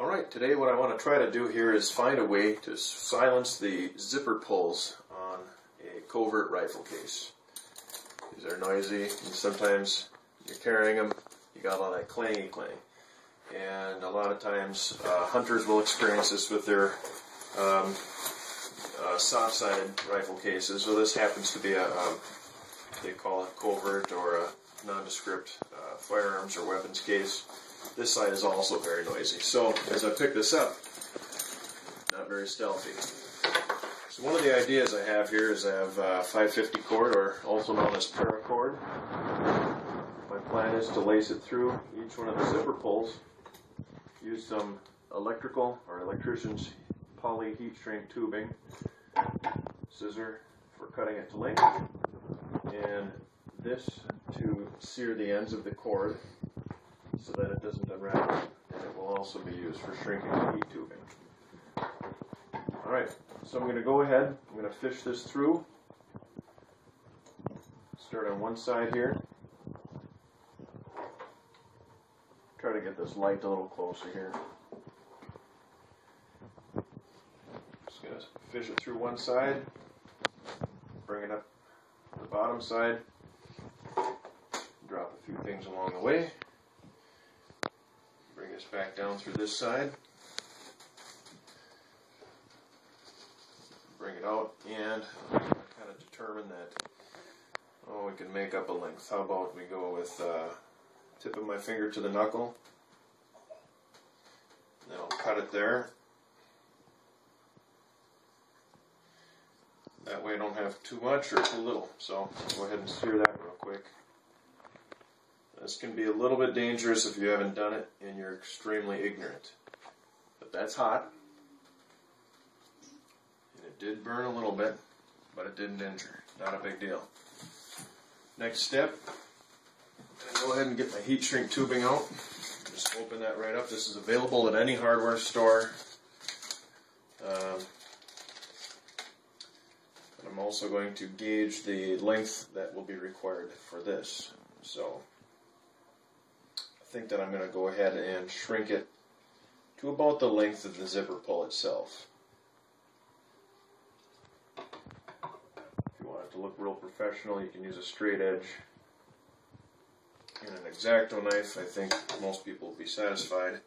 Alright, today what I want to try to do here is find a way to silence the zipper pulls on a covert rifle case. These are noisy, and sometimes you're carrying them, you got all that clangy clang. And a lot of times hunters will experience this with their soft-sided rifle cases. So this happens to be they call it covert or a nondescript firearms or weapons case. This side is also very noisy. So as I pick this up, not very stealthy. So one of the ideas I have here is I have 550 cord, or also known as paracord. My plan is to lace it through each one of the zipper pulls, use some electrical or electricians poly heat shrink tubing, scissor for cutting it to length, and this to sear the ends of the cord so that it doesn't unravel, and it will also be used for shrinking the heat tubing. Alright, so I'm going to go ahead, I'm going to fish this through, start on one side here, try to get this light a little closer here. Just going to fish it through one side, bring it up to the bottom side, drop a few things along the way. Bring this back down through this side. Bring it out, and I kind of determine that, we can make up a length. How about we go with tip of my finger to the knuckle. Then I'll cut it there. That way I don't have too much or too little. So I'll go ahead and sear that real quick. This can be a little bit dangerous if you haven't done it and you're extremely ignorant. But that's hot. And it did burn a little bit, but it didn't injure. Not a big deal. Next step, I'll go ahead and get my heat shrink tubing out. Just open that right up. This is available at any hardware store. And I'm also going to gauge the length that will be required for this. So I think that I'm going to go ahead and shrink it to about the length of the zipper pull itself. If you want it to look real professional, you can use a straight edge and an X-Acto knife. I think most people will be satisfied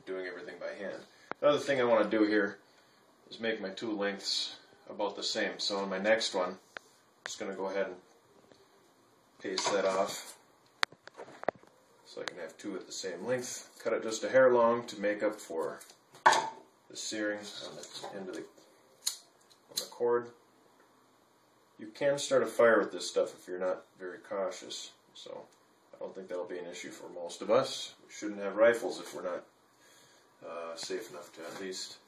doing everything by hand. Another thing I want to do here is make my two lengths about the same. So on my next one, I'm just going to go ahead and paste that off so I can have two at the same length. Cut it just a hair long to make up for the searing on the end of the cord. You can start a fire with this stuff if you're not very cautious, so I don't think that'll be an issue for most of us. We shouldn't have rifles if we're not safe enough to at least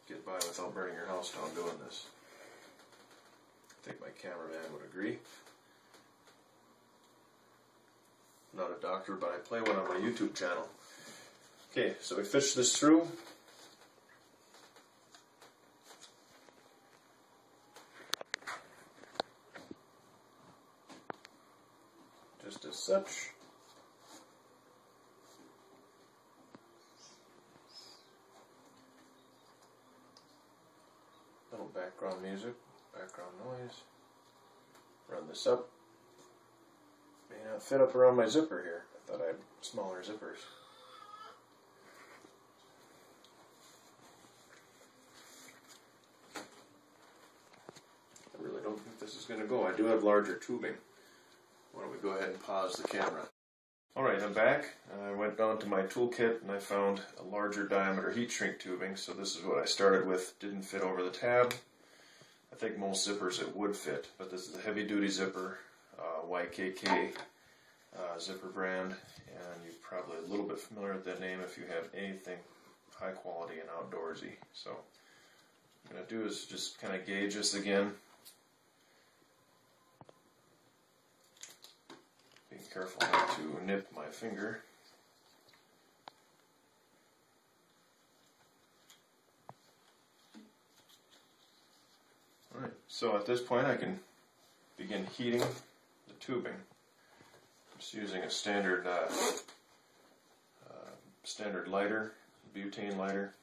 get by without burning your house down doing this. I think my cameraman would agree. I'm not a doctor, but I play one on my YouTube channel. Okay, so we fish this through. Just as such. Little background music, background noise. Run this up. May not fit up around my zipper here. I thought I had smaller zippers. I really don't think this is going to go. I do have larger tubing. Why don't we go ahead and pause the camera. Alright, I'm back. I went down to my toolkit and I found a larger diameter heat shrink tubing. So this is what I started with. Didn't fit over the tab. I think most zippers it would fit, but this is a heavy duty zipper. YKK zipper brand, and you're probably a little bit familiar with that name if you have anything high quality and outdoorsy. So what I'm going to do is just kind of gauge this again. Being careful not to nip my finger. Alright, so at this point I can begin heating the tubing. I'm just using a standard lighter, butane lighter.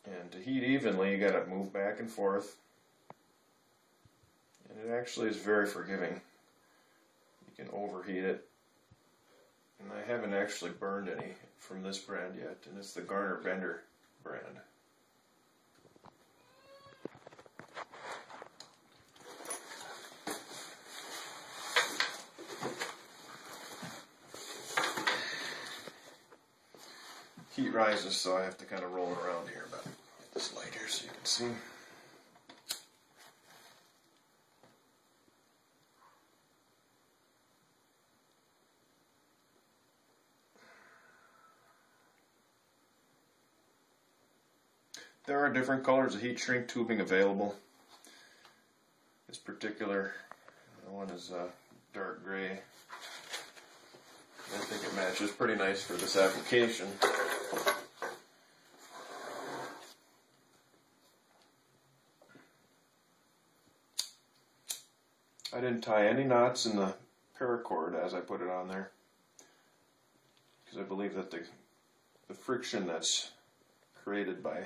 And to heat evenly, you got to move back and forth. And it actually is very forgiving. You can overheat it. And I haven't actually burned any from this brand yet, and it's the Garner Bender brand. Heat rises, so I have to kind of roll it around here, but get this light here so you can see. There are different colors of heat shrink tubing available. This particular one is dark gray. I think it matches pretty nice for this application. I didn't tie any knots in the paracord as I put it on there, because I believe that the friction that's created by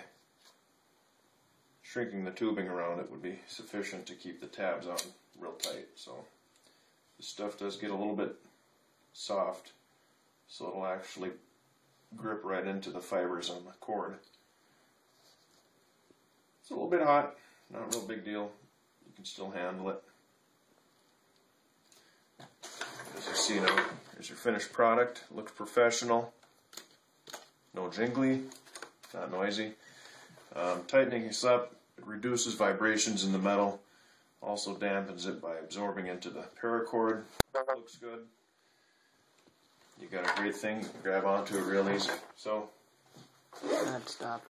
shrinking the tubing around it would be sufficient to keep the tabs on real tight. So this stuff does get a little bit soft, so it'll actually grip right into the fibers on the cord. It's a little bit hot, not a real big deal. You can still handle it. As you see now, here's your finished product. Looks professional. No jingly, not noisy. Tightening this up, it reduces vibrations in the metal, also dampens it by absorbing into the paracord. Looks good. You got a great thing, you can grab onto it real easy. So, I'd stop.